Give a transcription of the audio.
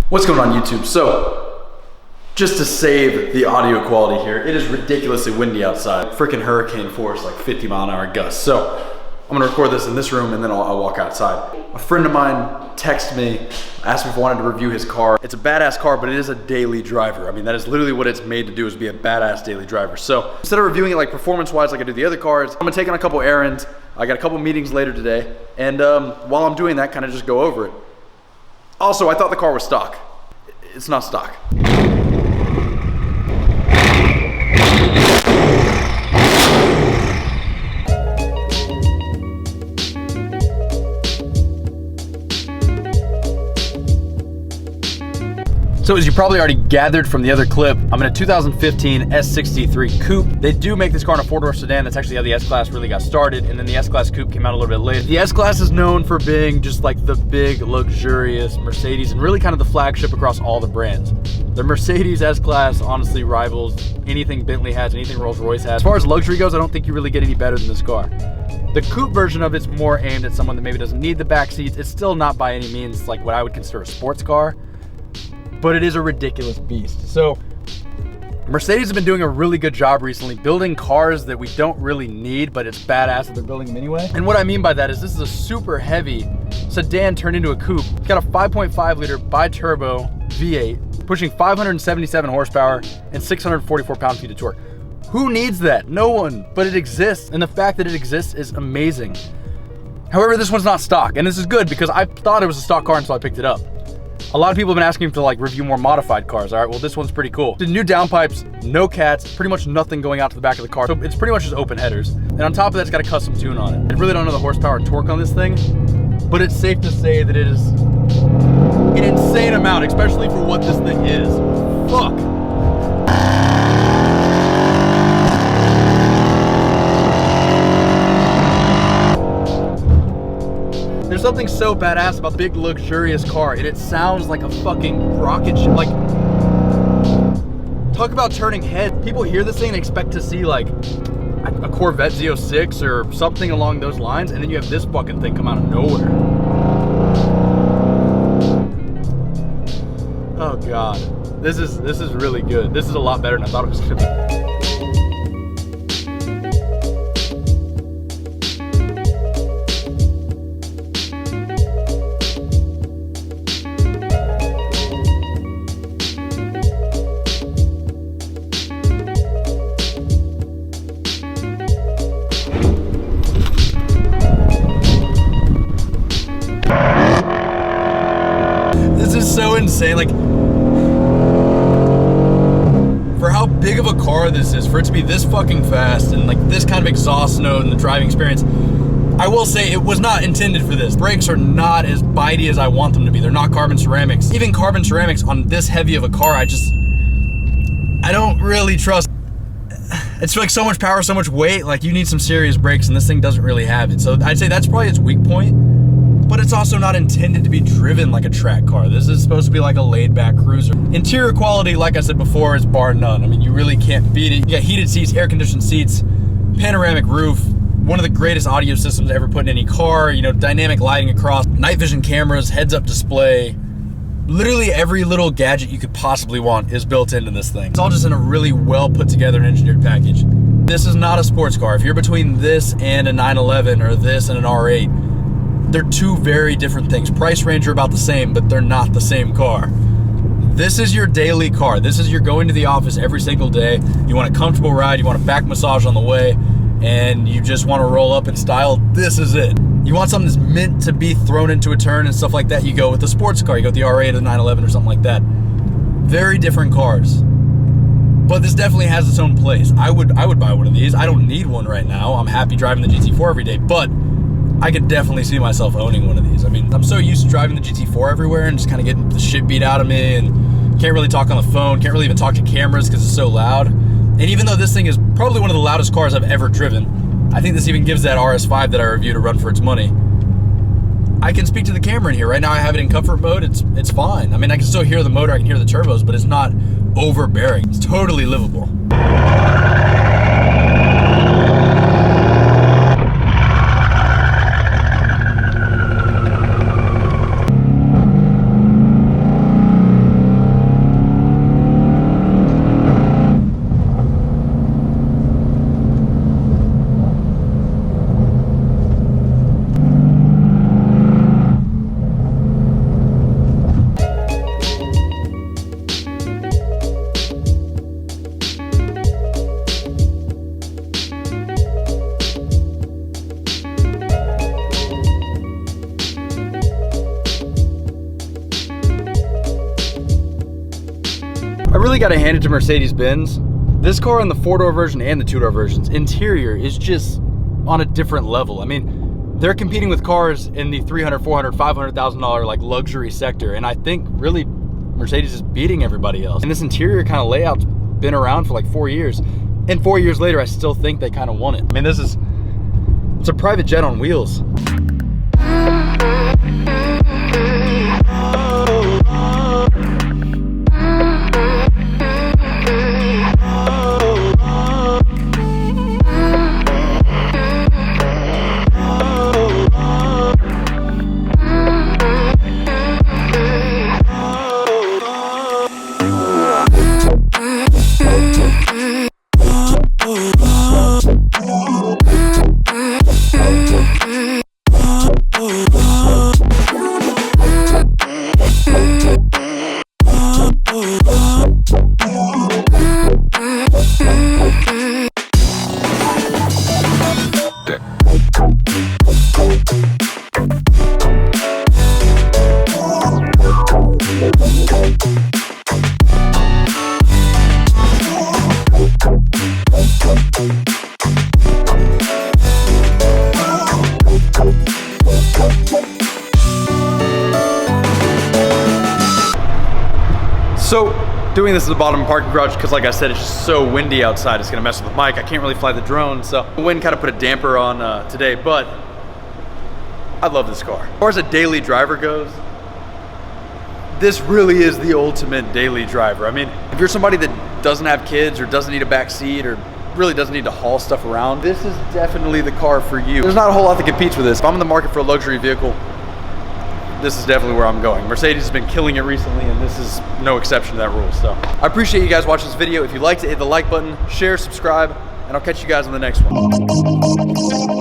What's going on YouTube? So, just to save the audio quality here, it is ridiculously windy outside. Freaking hurricane force, like 50 mile an hour gusts. So, I'm gonna record this in this room and then I'll walk outside. A friend of mine texted me, asked me if I wanted to review his car. It's a badass car, but it is a daily driver. I mean, that is literally what it's made to do, is be a badass daily driver. So, instead of reviewing it like performance-wise like I do the other cars, I'm gonna take on a couple errands. I got a couple meetings later today, and while I'm doing that, kind of just go over it. Also, I thought the car was stock. It's not stock. So as you probably already gathered from the other clip, I'm in a 2015 S63 Coupe. They do make this car in a four-door sedan. That's actually how the S-Class really got started, and then the S-Class Coupe came out a little bit later. The S-Class is known for being just like the big, luxurious Mercedes, and really kind of the flagship across all the brands. The Mercedes S-Class honestly rivals anything Bentley has, anything Rolls-Royce has. As far as luxury goes, I don't think you really get any better than this car. The Coupe version of it's more aimed at someone that maybe doesn't need the back seats. It's still not by any means like what I would consider a sports car, but it is a ridiculous beast. So Mercedes has been doing a really good job recently building cars that we don't really need, but it's badass that they're building them anyway. And what I mean by that is this is a super heavy sedan turned into a coupe. It's got a 5.5 liter bi-turbo V8 pushing 577 horsepower and 644 pound-feet of torque. Who needs that? No one, but it exists. And the fact that it exists is amazing. However, this one's not stock, and this is good because I thought it was a stock car until I picked it up. A lot of people have been asking me to like review more modified cars. All right, well, this one's pretty cool. The new downpipes, no cats, pretty much nothing going out to the back of the car. So it's pretty much just open headers. And on top of that, it's got a custom tune on it. I really don't know the horsepower and torque on this thing, but it's safe to say that it is an insane amount, especially for what this thing is. Fuck. There's something so badass about the big luxurious car, and it sounds like a fucking rocket ship. Like, talk about turning head. People hear this thing and expect to see like a Corvette Z06 or something along those lines, and then you have this fucking thing come out of nowhere. Oh God, this is really good. This is a lot better than I thought it was gonna be. So insane, like for how big of a car this is, for it to be this fucking fast and like this kind of exhaust note and the driving experience, I will say it was not intended for this. Brakes are not as bitey as I want them to be. They're not carbon ceramics. Even carbon ceramics on this heavy of a car, I don't really trust. It's like so much power, so much weight, like you need some serious brakes, and this thing doesn't really have it. So I'd say that's probably its weak point. But it's also not intended to be driven like a track car. This is supposed to be like a laid-back cruiser. Interior quality, like I said before, is bar none. I mean, you really can't beat it. You got heated seats, air-conditioned seats, panoramic roof, one of the greatest audio systems ever put in any car, you know, dynamic lighting across, night vision cameras, heads-up display. Literally every little gadget you could possibly want is built into this thing. It's all just in a really well put together and engineered package. This is not a sports car. If you're between this and a 911 or this and an R8, they're two very different things. Price range are about the same, but they're not the same car. This is your daily car. This is your going to the office every single day. You want a comfortable ride, you want a back massage on the way, and you just want to roll up in style. This is it. You want something that's meant to be thrown into a turn and stuff like that, you go with the sports car. You go with the R8 or the 911 or something like that. Very different cars. But this definitely has its own place. I would buy one of these. I don't need one right now. I'm happy driving the GT4 every day, but I could definitely see myself owning one of these. I mean, I'm so used to driving the GT4 everywhere and just kind of getting the shit beat out of me, and can't really talk on the phone, can't really even talk to cameras because it's so loud. And even though this thing is probably one of the loudest cars I've ever driven, I think this even gives that RS5 that I reviewed a run for its money. I can speak to the camera in here. Right now I have it in comfort mode, it's fine. I mean, I can still hear the motor, I can hear the turbos, but it's not overbearing. It's totally livable. really got to hand it to Mercedes-Benz. This car in the 4-door version and the 2-door versions, interior is just on a different level. I mean, they're competing with cars in the $300,000, $400,000, $500,000 like luxury sector, and I think really Mercedes is beating everybody else. And this interior kind of layout's been around for like 4 years, and 4 years later, I still think they kind of won it. I mean, it's a private jet on wheels. So, doing this at the bottom of the parking garage because, like I said, it's just so windy outside. It's gonna mess with the mic. I can't really fly the drone, so the wind kind of put a damper on today, but I love this car. As far as a daily driver goes, this really is the ultimate daily driver. I mean, if you're somebody that doesn't have kids or doesn't need a back seat or really doesn't need to haul stuff around, this is definitely the car for you. There's not a whole lot that competes with this. If I'm in the market for a luxury vehicle, this is definitely where I'm going. Mercedes has been killing it recently, and this is no exception to that rule. So I appreciate you guys watching this video. If you liked it, hit the like button, share, subscribe, and I'll catch you guys on the next one.